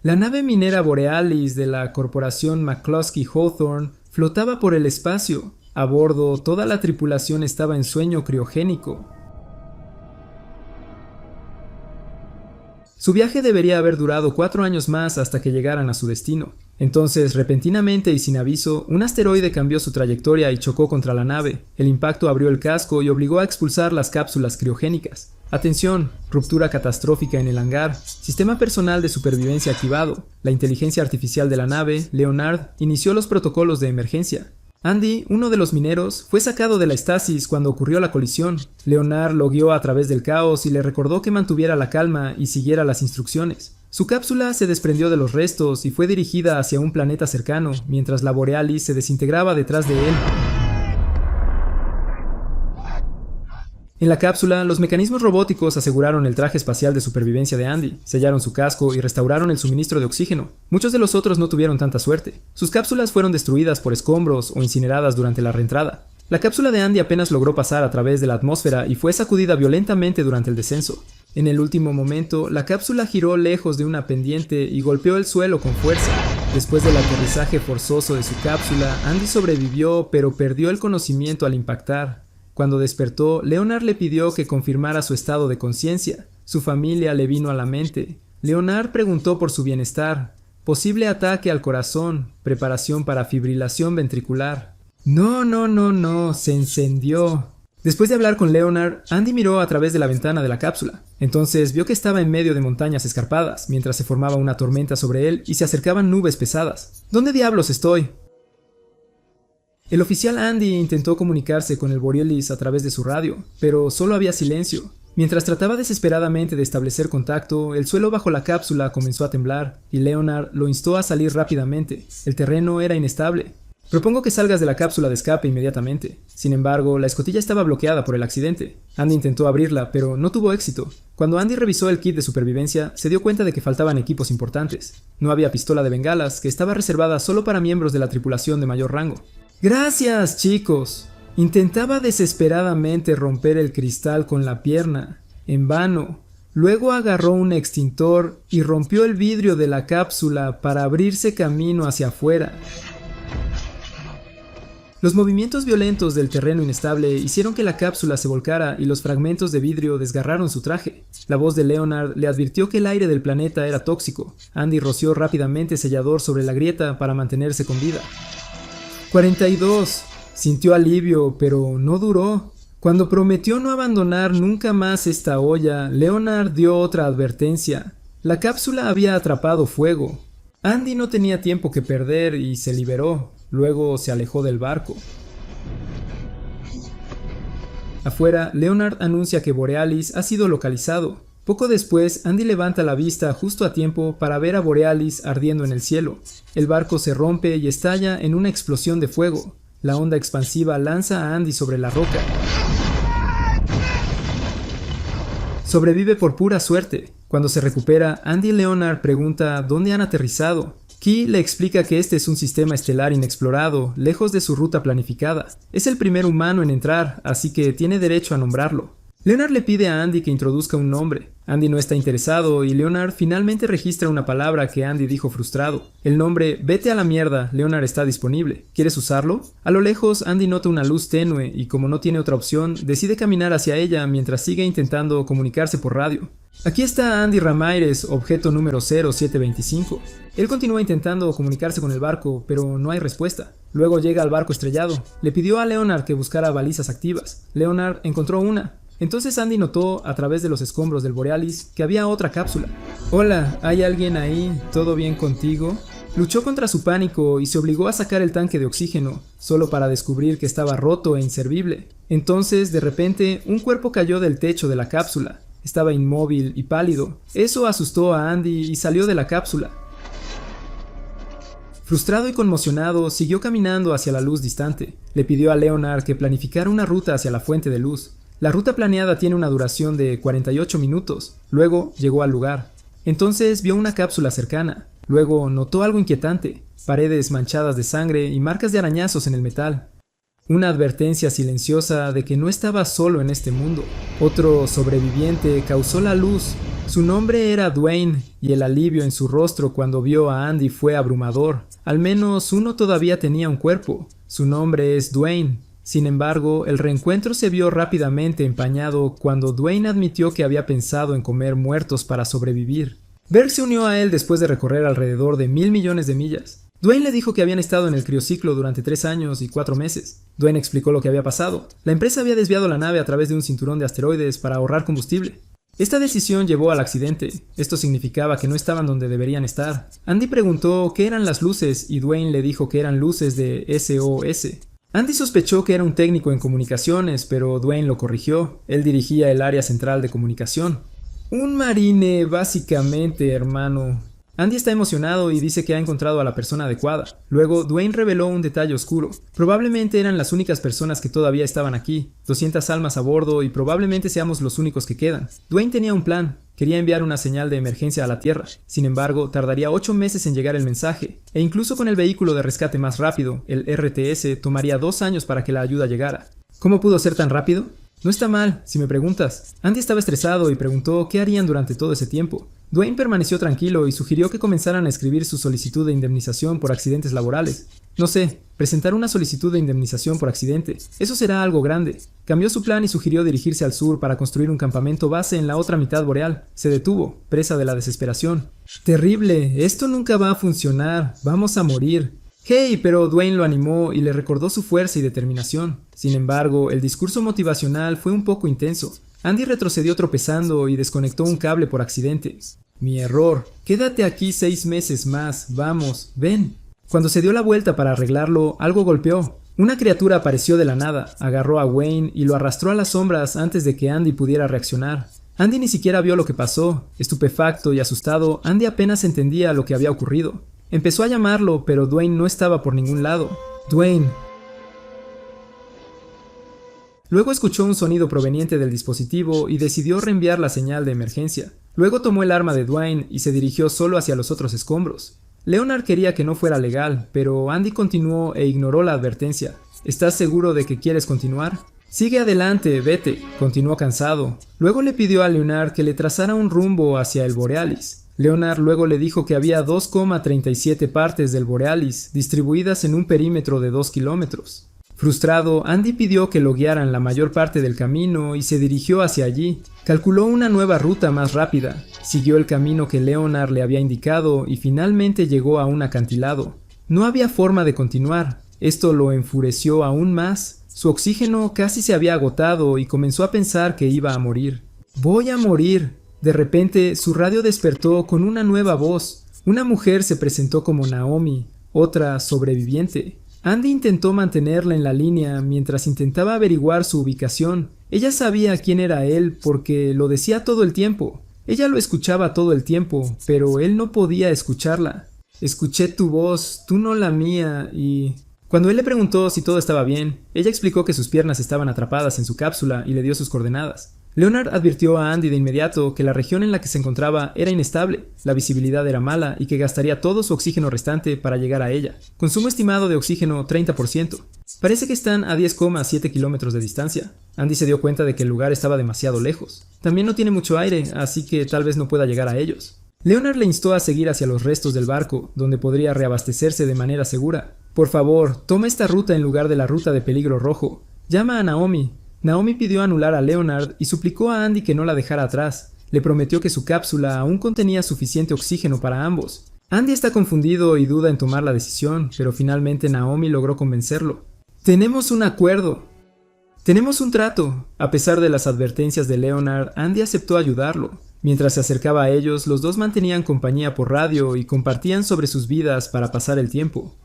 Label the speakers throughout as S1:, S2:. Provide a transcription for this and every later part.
S1: La nave minera Borealis de la corporación McCloskey Hawthorne flotaba por el espacio. A bordo, toda la tripulación estaba en sueño criogénico. Su viaje debería haber durado 4 años más hasta que llegaran a su destino. Entonces, repentinamente y sin aviso, un asteroide cambió su trayectoria y chocó contra la nave. El impacto abrió el casco y obligó a expulsar las cápsulas criogénicas. Atención, ruptura catastrófica en el hangar, sistema personal de supervivencia activado. La inteligencia artificial de la nave, Leonard, inició los protocolos de emergencia. Andy, uno de los mineros, fue sacado de la estasis cuando ocurrió la colisión. Leonard lo guió a través del caos y le recordó que mantuviera la calma y siguiera las instrucciones. Su cápsula se desprendió de los restos y fue dirigida hacia un planeta cercano, mientras la Borealis se desintegraba detrás de él. En la cápsula, los mecanismos robóticos aseguraron el traje espacial de supervivencia de Andy, sellaron su casco y restauraron el suministro de oxígeno. Muchos de los otros no tuvieron tanta suerte. Sus cápsulas fueron destruidas por escombros o incineradas durante la reentrada. La cápsula de Andy apenas logró pasar a través de la atmósfera y fue sacudida violentamente durante el descenso. En el último momento, la cápsula giró lejos de una pendiente y golpeó el suelo con fuerza. Después del aterrizaje forzoso de su cápsula, Andy sobrevivió, pero perdió el conocimiento al impactar. Cuando despertó, Leonard le pidió que confirmara su estado de conciencia. Su familia le vino a la mente. Leonard preguntó por su bienestar. Posible ataque al corazón, preparación para fibrilación ventricular. No, se encendió. Después de hablar con Leonard, Andy miró a través de la ventana de la cápsula. Entonces vio que estaba en medio de montañas escarpadas, mientras se formaba una tormenta sobre él y se acercaban nubes pesadas. ¿Dónde diablos estoy? El oficial Andy intentó comunicarse con el Borealis a través de su radio, pero solo había silencio. Mientras trataba desesperadamente de establecer contacto, el suelo bajo la cápsula comenzó a temblar, y Leonard lo instó a salir rápidamente. El terreno era inestable. Propongo que salgas de la cápsula de escape inmediatamente. Sin embargo, la escotilla estaba bloqueada por el accidente. Andy intentó abrirla, pero no tuvo éxito. Cuando Andy revisó el kit de supervivencia, se dio cuenta de que faltaban equipos importantes. No había pistola de bengalas, que estaba reservada solo para miembros de la tripulación de mayor rango. ¡Gracias, chicos! Intentaba desesperadamente romper el cristal con la pierna. En vano. Luego agarró un extintor y rompió el vidrio de la cápsula para abrirse camino hacia afuera. Los movimientos violentos del terreno inestable hicieron que la cápsula se volcara y los fragmentos de vidrio desgarraron su traje. La voz de Leonard le advirtió que el aire del planeta era tóxico. Andy roció rápidamente sellador sobre la grieta para mantenerse con vida. 42. Sintió alivio, pero no duró. Cuando prometió no abandonar nunca más esta olla, Leonard dio otra advertencia. La cápsula había atrapado fuego. Andy no tenía tiempo que perder y se liberó. Luego se alejó del barco. Afuera, Leonard anuncia que Borealis ha sido localizado. Poco después, Andy levanta la vista justo a tiempo para ver a Borealis ardiendo en el cielo. El barco se rompe y estalla en una explosión de fuego. La onda expansiva lanza a Andy sobre la roca. Sobrevive por pura suerte. Cuando se recupera, Andy y Leonard pregunta dónde han aterrizado. Key le explica que este es un sistema estelar inexplorado, lejos de su ruta planificada. Es el primer humano en entrar, así que tiene derecho a nombrarlo. Leonard le pide a Andy que introduzca un nombre. Andy no está interesado y Leonard finalmente registra una palabra que Andy dijo frustrado. El nombre "Vete a la mierda", Leonard está disponible. ¿Quieres usarlo? A lo lejos, Andy nota una luz tenue y como no tiene otra opción, decide caminar hacia ella mientras sigue intentando comunicarse por radio. Aquí está Andy Ramírez, objeto número 0725. Él continúa intentando comunicarse con el barco, pero no hay respuesta. Luego llega al barco estrellado. Le pidió a Leonard que buscara balizas activas. Leonard encontró una. Entonces Andy notó, a través de los escombros del Borealis, que había otra cápsula. Hola, ¿hay alguien ahí? ¿Todo bien contigo? Luchó contra su pánico y se obligó a sacar el tanque de oxígeno, solo para descubrir que estaba roto e inservible. Entonces, de repente, un cuerpo cayó del techo de la cápsula. Estaba inmóvil y pálido. Eso asustó a Andy y salió de la cápsula. Frustrado y conmocionado, siguió caminando hacia la luz distante. Le pidió a Leonard que planificara una ruta hacia la fuente de luz. La ruta planeada tiene una duración de 48 minutos. Luego llegó al lugar. Entonces vio una cápsula cercana. Luego notó algo inquietante: paredes manchadas de sangre y marcas de arañazos en el metal. Una advertencia silenciosa de que no estaba solo en este mundo. Otro sobreviviente causó la luz. Su nombre era Dwayne, y el alivio en su rostro cuando vio a Andy fue abrumador. Al menos uno todavía tenía un cuerpo. Su nombre es Dwayne. Sin embargo, el reencuentro se vio rápidamente empañado cuando Dwayne admitió que había pensado en comer muertos para sobrevivir. Berg se unió a él después de recorrer alrededor de 1.000 millones de millas. Dwayne le dijo que habían estado en el criociclo durante 3 años y 4 meses. Dwayne explicó lo que había pasado. La empresa había desviado la nave a través de un cinturón de asteroides para ahorrar combustible. Esta decisión llevó al accidente. Esto significaba que no estaban donde deberían estar. Andy preguntó qué eran las luces y Dwayne le dijo que eran luces de SOS. Andy sospechó que era un técnico en comunicaciones, pero Dwayne lo corrigió. Él dirigía el área central de comunicación. Un marine, básicamente, hermano. Andy está emocionado y dice que ha encontrado a la persona adecuada. Luego, Dwayne reveló un detalle oscuro. Probablemente eran las únicas personas que todavía estaban aquí. 200 almas a bordo y probablemente seamos los únicos que quedan. Dwayne tenía un plan. Quería enviar una señal de emergencia a la Tierra. Sin embargo, tardaría 8 meses en llegar el mensaje. E incluso con el vehículo de rescate más rápido, el RTS, tomaría 2 años para que la ayuda llegara. ¿Cómo pudo ser tan rápido? No está mal, si me preguntas. Andy estaba estresado y preguntó qué harían durante todo ese tiempo. Dwayne permaneció tranquilo y sugirió que comenzaran a escribir su solicitud de indemnización por accidentes laborales. No sé, presentar una solicitud de indemnización por accidente. Eso será algo grande. Cambió su plan y sugirió dirigirse al sur para construir un campamento base en la otra mitad boreal. Se detuvo, presa de la desesperación. Terrible, esto nunca va a funcionar. Vamos a morir. Hey, pero Dwayne lo animó y le recordó su fuerza y determinación. Sin embargo, el discurso motivacional fue un poco intenso. Andy retrocedió tropezando y desconectó un cable por accidente. Mi error. Quédate aquí 6 meses más. Vamos, ven. Cuando se dio la vuelta para arreglarlo, algo golpeó. Una criatura apareció de la nada, agarró a Wayne y lo arrastró a las sombras antes de que Andy pudiera reaccionar. Andy ni siquiera vio lo que pasó. Estupefacto y asustado, Andy apenas entendía lo que había ocurrido. Empezó a llamarlo, pero Dwayne no estaba por ningún lado. Dwayne. Luego escuchó un sonido proveniente del dispositivo y decidió reenviar la señal de emergencia. Luego tomó el arma de Dwayne y se dirigió solo hacia los otros escombros. Leonard quería que no fuera legal, pero Andy continuó e ignoró la advertencia. ¿Estás seguro de que quieres continuar? Sigue adelante, vete, continuó cansado. Luego le pidió a Leonard que le trazara un rumbo hacia el Borealis. Leonard luego le dijo que había 2,37 partes del Borealis, distribuidas en un perímetro de 2 kilómetros. Frustrado, Andy pidió que lo guiaran la mayor parte del camino y se dirigió hacia allí. Calculó una nueva ruta más rápida, siguió el camino que Leonard le había indicado y finalmente llegó a un acantilado. No había forma de continuar. Esto lo enfureció aún más. Su oxígeno casi se había agotado y comenzó a pensar que iba a morir. «Voy a morir». De repente, su radio despertó con una nueva voz. Una mujer se presentó como Naomi, otra sobreviviente. Andy intentó mantenerla en la línea mientras intentaba averiguar su ubicación. Ella sabía quién era él porque lo decía todo el tiempo. Ella lo escuchaba todo el tiempo, pero él no podía escucharla. «Escuché tu voz, tú no la mía, y...». Cuando él le preguntó si todo estaba bien, ella explicó que sus piernas estaban atrapadas en su cápsula y le dio sus coordenadas. Leonard advirtió a Andy de inmediato que la región en la que se encontraba era inestable, la visibilidad era mala y que gastaría todo su oxígeno restante para llegar a ella. Consumo estimado de oxígeno 30%. Parece que están a 10,7 kilómetros de distancia. Andy se dio cuenta de que el lugar estaba demasiado lejos. También no tiene mucho aire, así que tal vez no pueda llegar a ellos. Leonard le instó a seguir hacia los restos del barco, donde podría reabastecerse de manera segura. Por favor, toma esta ruta en lugar de la ruta de peligro rojo. Llama a Naomi. Naomi pidió anular a Leonard y suplicó a Andy que no la dejara atrás. Le prometió que su cápsula aún contenía suficiente oxígeno para ambos. Andy está confundido y duda en tomar la decisión, pero finalmente Naomi logró convencerlo. «Tenemos un acuerdo. Tenemos un trato». A pesar de las advertencias de Leonard, Andy aceptó ayudarlo. Mientras se acercaba a ellos, los dos mantenían compañía por radio y compartían sobre sus vidas para pasar el tiempo.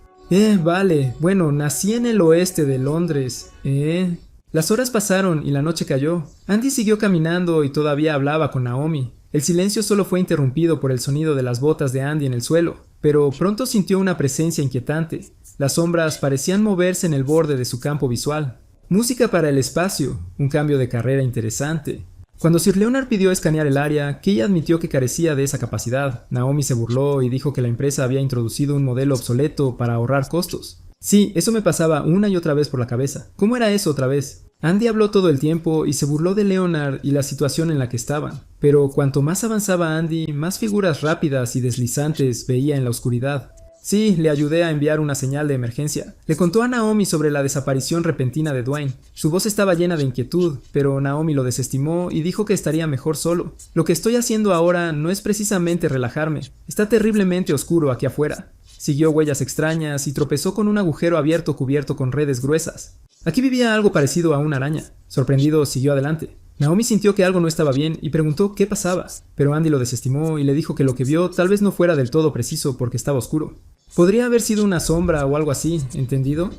S1: Vale, bueno, nací en el oeste de Londres, Las horas pasaron y la noche cayó. Andy siguió caminando y todavía hablaba con Naomi. El silencio solo fue interrumpido por el sonido de las botas de Andy en el suelo, pero pronto sintió una presencia inquietante. Las sombras parecían moverse en el borde de su campo visual. Música para el espacio, un cambio de carrera interesante. Cuando Sir Leonard pidió escanear el área, Key admitió que carecía de esa capacidad. Naomi se burló y dijo que la empresa había introducido un modelo obsoleto para ahorrar costos. Sí, eso me pasaba una y otra vez por la cabeza. ¿Cómo era eso otra vez? Andy habló todo el tiempo y se burló de Leonard y la situación en la que estaban. Pero cuanto más avanzaba Andy, más figuras rápidas y deslizantes veía en la oscuridad. Sí, le ayudé a enviar una señal de emergencia. Le contó a Naomi sobre la desaparición repentina de Dwayne. Su voz estaba llena de inquietud, pero Naomi lo desestimó y dijo que estaría mejor solo. Lo que estoy haciendo ahora no es precisamente relajarme. Está terriblemente oscuro aquí afuera. Siguió huellas extrañas y tropezó con un agujero abierto cubierto con redes gruesas. Aquí vivía algo parecido a una araña. Sorprendido, siguió adelante. Naomi sintió que algo no estaba bien y preguntó qué pasaba, pero Andy lo desestimó y le dijo que lo que vio tal vez no fuera del todo preciso porque estaba oscuro. Podría haber sido una sombra o algo así, ¿entendido?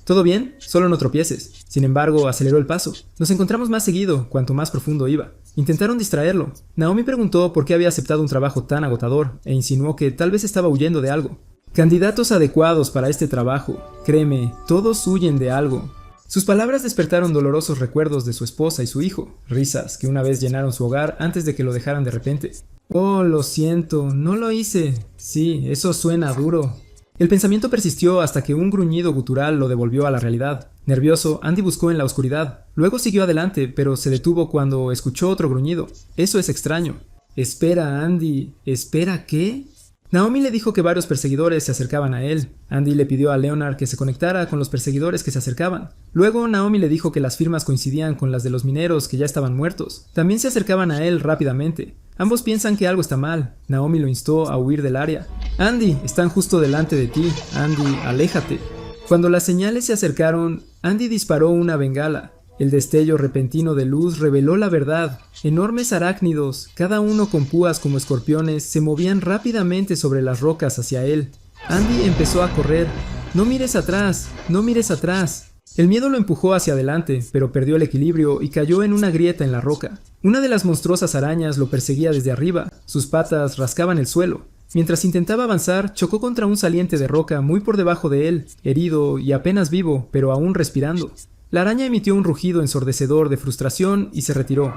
S1: ¿Todo bien? Solo no tropieces. Sin embargo, aceleró el paso. Nos encontramos más seguido, cuanto más profundo iba. Intentaron distraerlo. Naomi preguntó por qué había aceptado un trabajo tan agotador e insinuó que tal vez estaba huyendo de algo. Candidatos adecuados para este trabajo. Créeme, todos huyen de algo. Sus palabras despertaron dolorosos recuerdos de su esposa y su hijo, risas que una vez llenaron su hogar antes de que lo dejaran de repente. Oh, lo siento, no lo hice. Sí, eso suena duro. El pensamiento persistió hasta que un gruñido gutural lo devolvió a la realidad. Nervioso, Andy buscó en la oscuridad. Luego siguió adelante, pero se detuvo cuando escuchó otro gruñido. Eso es extraño. Espera, Andy. ¿Espera qué? Naomi le dijo que varios perseguidores se acercaban a él. Andy le pidió a Leonard que se conectara con los perseguidores que se acercaban. Luego Naomi le dijo que las firmas coincidían con las de los mineros que ya estaban muertos. También se acercaban a él rápidamente. Ambos piensan que algo está mal. Naomi lo instó a huir del área. Andy, están justo delante de ti. Andy, aléjate. Cuando las señales se acercaron, Andy disparó una bengala. El destello repentino de luz reveló la verdad. Enormes arácnidos, cada uno con púas como escorpiones, se movían rápidamente sobre las rocas hacia él. Andy empezó a correr. No mires atrás, no mires atrás. El miedo lo empujó hacia adelante, pero perdió el equilibrio y cayó en una grieta en la roca. Una de las monstruosas arañas lo perseguía desde arriba. Sus patas rascaban el suelo. Mientras intentaba avanzar, chocó contra un saliente de roca muy por debajo de él, herido y apenas vivo, pero aún respirando. La araña emitió un rugido ensordecedor de frustración y se retiró.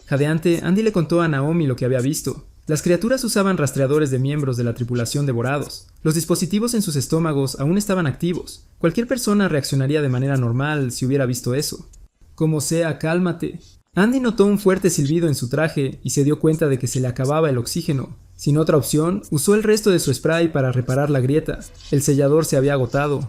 S1: Jadeante, Andy le contó a Naomi lo que había visto. Las criaturas usaban rastreadores de miembros de la tripulación devorados. Los dispositivos en sus estómagos aún estaban activos. Cualquier persona reaccionaría de manera normal si hubiera visto eso. Como sea, cálmate. Andy notó un fuerte silbido en su traje y se dio cuenta de que se le acababa el oxígeno. Sin otra opción, usó el resto de su spray para reparar la grieta. El sellador se había agotado.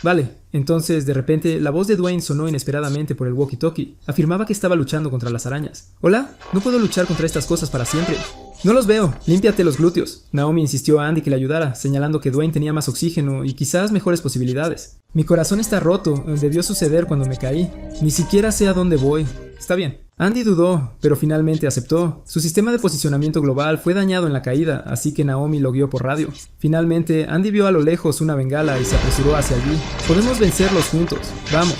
S1: Vale, entonces de repente la voz de Dwayne sonó inesperadamente por el walkie-talkie. Afirmaba que estaba luchando contra las arañas. ¿Hola? No puedo luchar contra estas cosas para siempre. No los veo, límpiate los glúteos. Naomi insistió a Andy que le ayudara, señalando que Dwayne tenía más oxígeno y quizás mejores posibilidades. Mi corazón está roto, debió suceder cuando me caí. Ni siquiera sé a dónde voy. Está bien. Andy dudó, pero finalmente aceptó. Su sistema de posicionamiento global fue dañado en la caída, así que Naomi lo guió por radio. Finalmente, Andy vio a lo lejos una bengala y se apresuró hacia allí. Podemos vencerlos juntos. Vamos.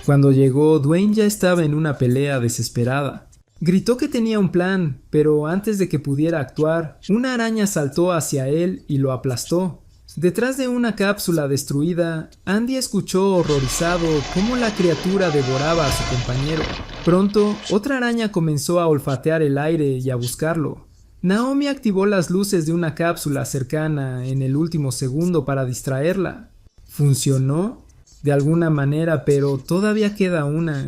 S1: Cuando llegó, Dwayne ya estaba en una pelea desesperada. Gritó que tenía un plan, pero antes de que pudiera actuar, una araña saltó hacia él y lo aplastó. Detrás de una cápsula destruida, Andy escuchó horrorizado cómo la criatura devoraba a su compañero. Pronto, otra araña comenzó a olfatear el aire y a buscarlo. Naomi activó las luces de una cápsula cercana en el último segundo para distraerla. ¿Funcionó? De alguna manera, pero todavía queda una.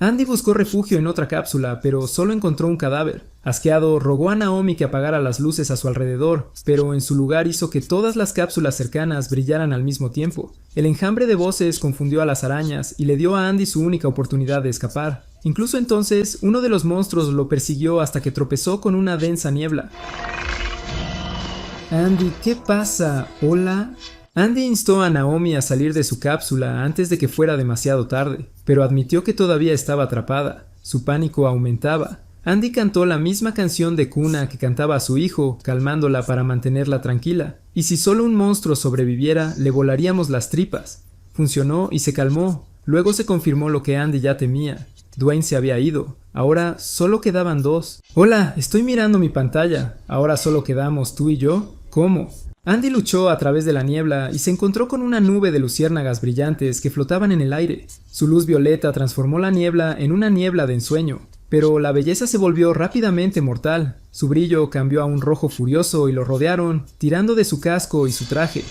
S1: Andy buscó refugio en otra cápsula, pero solo encontró un cadáver. Asqueado, rogó a Naomi que apagara las luces a su alrededor, pero en su lugar hizo que todas las cápsulas cercanas brillaran al mismo tiempo. El enjambre de voces confundió a las arañas y le dio a Andy su única oportunidad de escapar. Incluso entonces, uno de los monstruos lo persiguió hasta que tropezó con una densa niebla. Andy, ¿qué pasa? ¿Hola? Andy instó a Naomi a salir de su cápsula antes de que fuera demasiado tarde, pero admitió que todavía estaba atrapada. Su pánico aumentaba. Andy cantó la misma canción de cuna que cantaba a su hijo, calmándola para mantenerla tranquila. Y si solo un monstruo sobreviviera, le volaríamos las tripas. Funcionó y se calmó. Luego se confirmó lo que Andy ya temía. Dwayne se había ido. Ahora solo quedaban dos. Hola, estoy mirando mi pantalla. Ahora solo quedamos tú y yo. ¿Cómo? Andy luchó a través de la niebla y se encontró con una nube de luciérnagas brillantes que flotaban en el aire. Su luz violeta transformó la niebla en una niebla de ensueño. pero la belleza se volvió rápidamente mortal. Su brillo cambió a un rojo furioso y lo rodearon, tirando de su casco y su traje.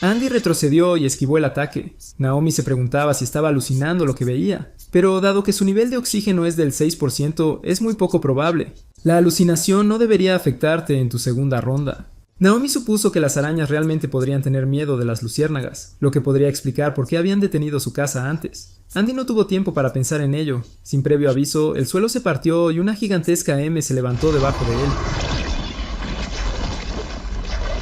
S1: Andy retrocedió y esquivó el ataque. Naomi se preguntaba si estaba alucinando lo que veía, pero dado que su nivel de oxígeno es del 6%, es muy poco probable. La alucinación no debería afectarte en tu segunda ronda. Naomi supuso que las arañas realmente podrían tener miedo de las luciérnagas, lo que podría explicar por qué habían detenido su casa antes. Andy no tuvo tiempo para pensar en ello. Sin previo aviso, el suelo se partió y una gigantesca M se levantó debajo de él.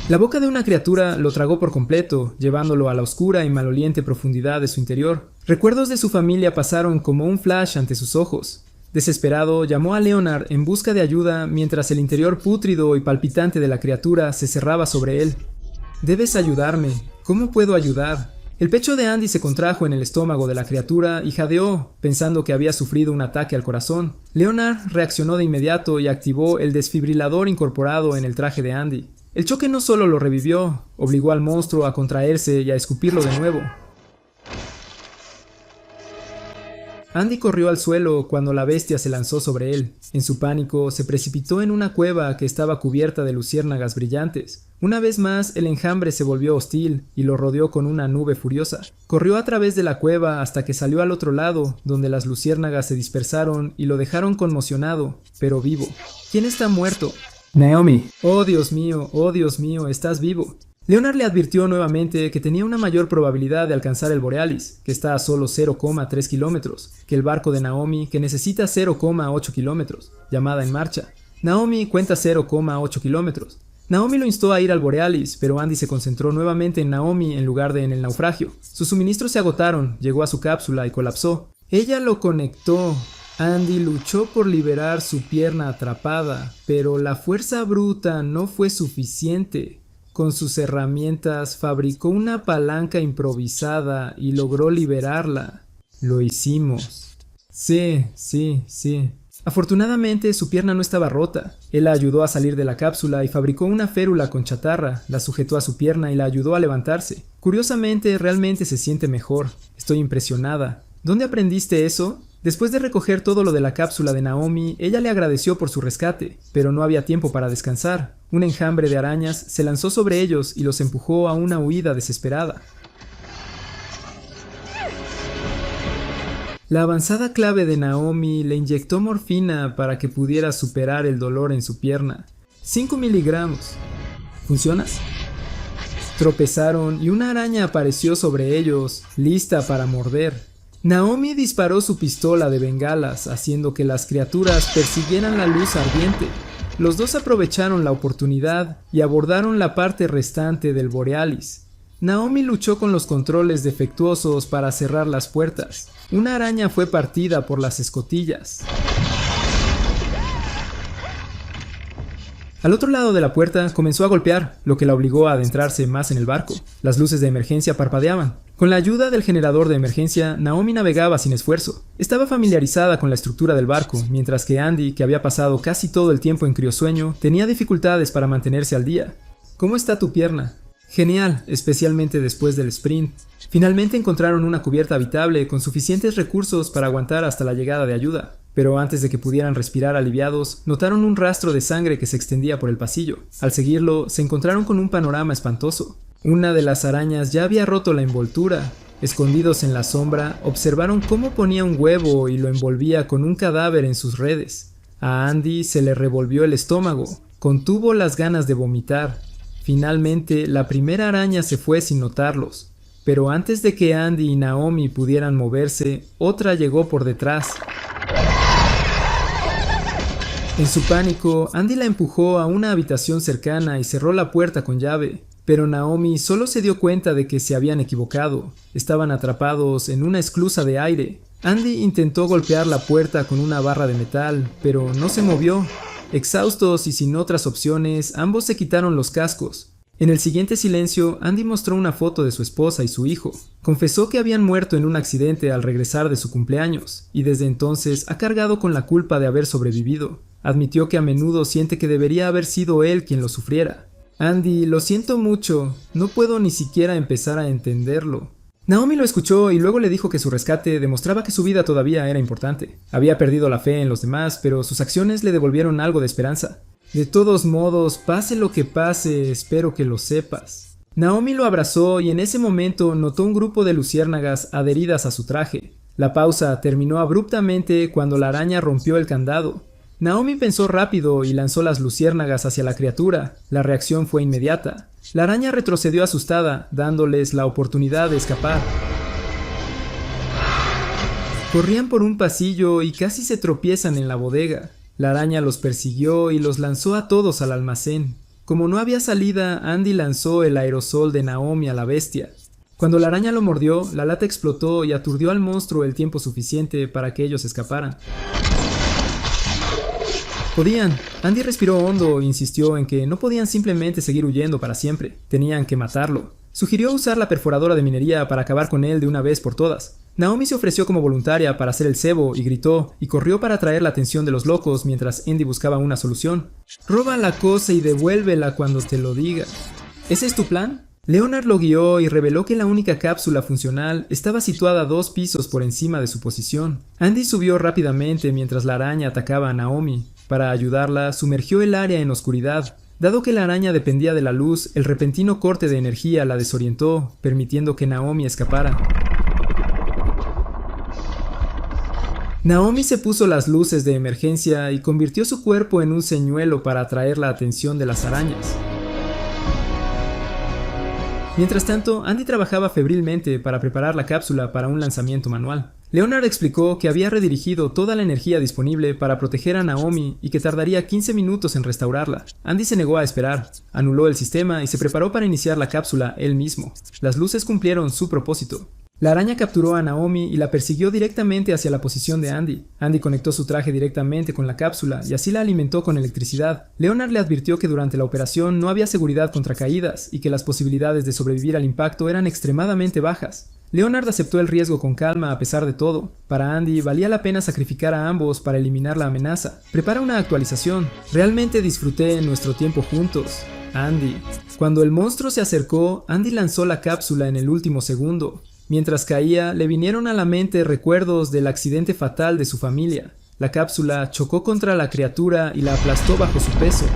S1: La boca de una criatura lo tragó por completo, llevándolo a la oscura y maloliente profundidad de su interior. Recuerdos de su familia pasaron como un flash ante sus ojos. Desesperado, llamó a Leonard en busca de ayuda mientras el interior pútrido y palpitante de la criatura se cerraba sobre él. «Debes ayudarme. ¿Cómo puedo ayudar?» El pecho de Andy se contrajo en el estómago de la criatura y jadeó, pensando que había sufrido un ataque al corazón. Leonard reaccionó de inmediato y activó el desfibrilador incorporado en el traje de Andy. El choque no solo lo revivió, obligó al monstruo a contraerse y a escupirlo de nuevo. Andy corrió al suelo cuando la bestia se lanzó sobre él. En su pánico, se precipitó en una cueva que estaba cubierta de luciérnagas brillantes. Una vez más, el enjambre se volvió hostil y lo rodeó con una nube furiosa. Corrió a través de la cueva hasta que salió al otro lado, donde las luciérnagas se dispersaron y lo dejaron conmocionado, pero vivo. ¿Quién está muerto?
S2: Naomi.
S1: Oh Dios mío, estás vivo. Leonard le advirtió nuevamente que tenía una mayor probabilidad de alcanzar el Borealis, que está a solo 0,3 kilómetros, que el barco de Naomi, que necesita 0,8 kilómetros, llamada en marcha. Naomi cuenta 0,8 kilómetros. Naomi lo instó a ir al Borealis, pero Andy se concentró nuevamente en Naomi en lugar de en el naufragio. Sus suministros se agotaron, llegó a su cápsula y colapsó. Ella lo conectó. Andy luchó por liberar su pierna atrapada, pero la fuerza bruta no fue suficiente. Con sus herramientas fabricó una palanca improvisada y logró liberarla. Lo hicimos. Sí. Afortunadamente su pierna no estaba rota. Él la ayudó a salir de la cápsula y fabricó una férula con chatarra, la sujetó a su pierna y la ayudó a levantarse. Curiosamente, realmente se siente mejor. Estoy impresionada. ¿Dónde aprendiste eso? Después de recoger todo lo de la cápsula de Naomi, ella le agradeció por su rescate, pero no había tiempo para descansar. Un enjambre de arañas se lanzó sobre ellos y los empujó a una huida desesperada. La avanzada clave de Naomi le inyectó morfina para que pudiera superar el dolor en su pierna. 5 miligramos. ¿Funciona? Tropezaron y una araña apareció sobre ellos, lista para morder. Naomi disparó su pistola de bengalas, haciendo que las criaturas persiguieran la luz ardiente. Los dos aprovecharon la oportunidad y abordaron la parte restante del Borealis. Naomi luchó con los controles defectuosos para cerrar las puertas. Una araña fue partida por las escotillas. Al otro lado de la puerta comenzó a golpear, lo que la obligó a adentrarse más en el barco. Las luces de emergencia parpadeaban. Con la ayuda del generador de emergencia, Naomi navegaba sin esfuerzo. Estaba familiarizada con la estructura del barco, mientras que Andy, que había pasado casi todo el tiempo en criosueño, tenía dificultades para mantenerse al día. ¿Cómo está tu pierna? Genial, especialmente después del sprint. Finalmente encontraron una cubierta habitable con suficientes recursos para aguantar hasta la llegada de ayuda. Pero antes de que pudieran respirar aliviados, notaron un rastro de sangre que se extendía por el pasillo. Al seguirlo, se encontraron con un panorama espantoso. Una de las arañas ya había roto la envoltura. Escondidos en la sombra, observaron cómo ponía un huevo y lo envolvía con un cadáver en sus redes. A Andy se le revolvió el estómago. Contuvo las ganas de vomitar. Finalmente, la primera araña se fue sin notarlos. Pero antes de que Andy y Naomi pudieran moverse, otra llegó por detrás. En su pánico, Andy la empujó a una habitación cercana y cerró la puerta con llave. Pero Naomi solo se dio cuenta de que se habían equivocado. Estaban atrapados en una esclusa de aire. Andy intentó golpear la puerta con una barra de metal, pero no se movió. Exhaustos y sin otras opciones, ambos se quitaron los cascos. En el siguiente silencio, Andy mostró una foto de su esposa y su hijo. Confesó que habían muerto en un accidente al regresar de su cumpleaños, y desde entonces ha cargado con la culpa de haber sobrevivido. Admitió que a menudo siente que debería haber sido él quien lo sufriera. Andy, lo siento mucho, no puedo ni siquiera empezar a entenderlo. Naomi lo escuchó y luego le dijo que su rescate demostraba que su vida todavía era importante. Había perdido la fe en los demás, pero sus acciones le devolvieron algo de esperanza. De todos modos, pase lo que pase, espero que lo sepas. Naomi lo abrazó y en ese momento notó un grupo de luciérnagas adheridas a su traje. La pausa terminó abruptamente cuando la araña rompió el candado. Naomi pensó rápido y lanzó las luciérnagas hacia la criatura. La reacción fue inmediata. La araña retrocedió asustada, dándoles la oportunidad de escapar. Corrían por un pasillo y casi se tropiezan en la bodega. La araña los persiguió y los lanzó a todos al almacén. Como no había salida, Andy lanzó el aerosol de Naomi a la bestia. Cuando la araña lo mordió, la lata explotó y aturdió al monstruo el tiempo suficiente para que ellos escaparan. Podían. Andy respiró hondo e insistió en que no podían simplemente seguir huyendo para siempre. Tenían que matarlo. Sugirió usar la perforadora de minería para acabar con él de una vez por todas. Naomi se ofreció como voluntaria para hacer el cebo y gritó y corrió para atraer la atención de los locos mientras Andy buscaba una solución. Roba la cosa y devuélvela cuando te lo diga. ¿Ese es tu plan? Leonard lo guió y reveló que la única cápsula funcional estaba situada 2 pisos por encima de su posición. Andy subió rápidamente mientras la araña atacaba a Naomi. Para ayudarla, sumergió el área en oscuridad. Dado que la araña dependía de la luz, el repentino corte de energía la desorientó, permitiendo que Naomi escapara. Naomi se puso las luces de emergencia y convirtió su cuerpo en un señuelo para atraer la atención de las arañas. Mientras tanto, Andy trabajaba febrilmente para preparar la cápsula para un lanzamiento manual. Leonard explicó que había redirigido toda la energía disponible para proteger a Naomi y que tardaría 15 minutos en restaurarla. Andy se negó a esperar, anuló el sistema y se preparó para iniciar la cápsula él mismo. Las luces cumplieron su propósito. La araña capturó a Naomi y la persiguió directamente hacia la posición de Andy. Andy conectó su traje directamente con la cápsula y así la alimentó con electricidad. Leonard le advirtió que durante la operación no había seguridad contra caídas y que las posibilidades de sobrevivir al impacto eran extremadamente bajas. Leonard aceptó el riesgo con calma a pesar de todo. Para Andy valía la pena sacrificar a ambos para eliminar la amenaza. Prepara una actualización. Realmente disfruté nuestro tiempo juntos. Andy. Cuando el monstruo se acercó, Andy lanzó la cápsula en el último segundo. Mientras caía, le vinieron a la mente recuerdos del accidente fatal de su familia. La cápsula chocó contra la criatura y la aplastó bajo su peso.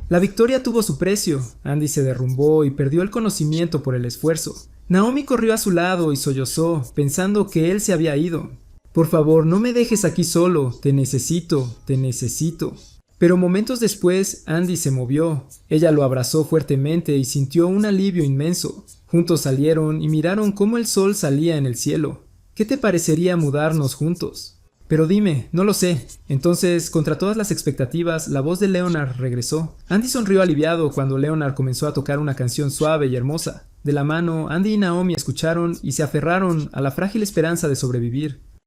S1: La victoria tuvo su precio. Andy se derrumbó y perdió el conocimiento por el esfuerzo. Naomi corrió a su lado y sollozó, pensando que él se había ido. Por favor, no me dejes aquí solo. Te necesito, te necesito. Pero momentos después, Andy se movió. Ella lo abrazó fuertemente y sintió un alivio inmenso. Juntos salieron y miraron cómo el sol salía en el cielo. ¿Qué te parecería mudarnos juntos? Pero dime, no lo sé. Entonces, contra todas las expectativas, la voz de Leonard regresó. Andy sonrió aliviado cuando Leonard comenzó a tocar una canción suave y hermosa. De la mano, Andy y Naomi escucharon y se aferraron a la frágil esperanza de sobrevivir.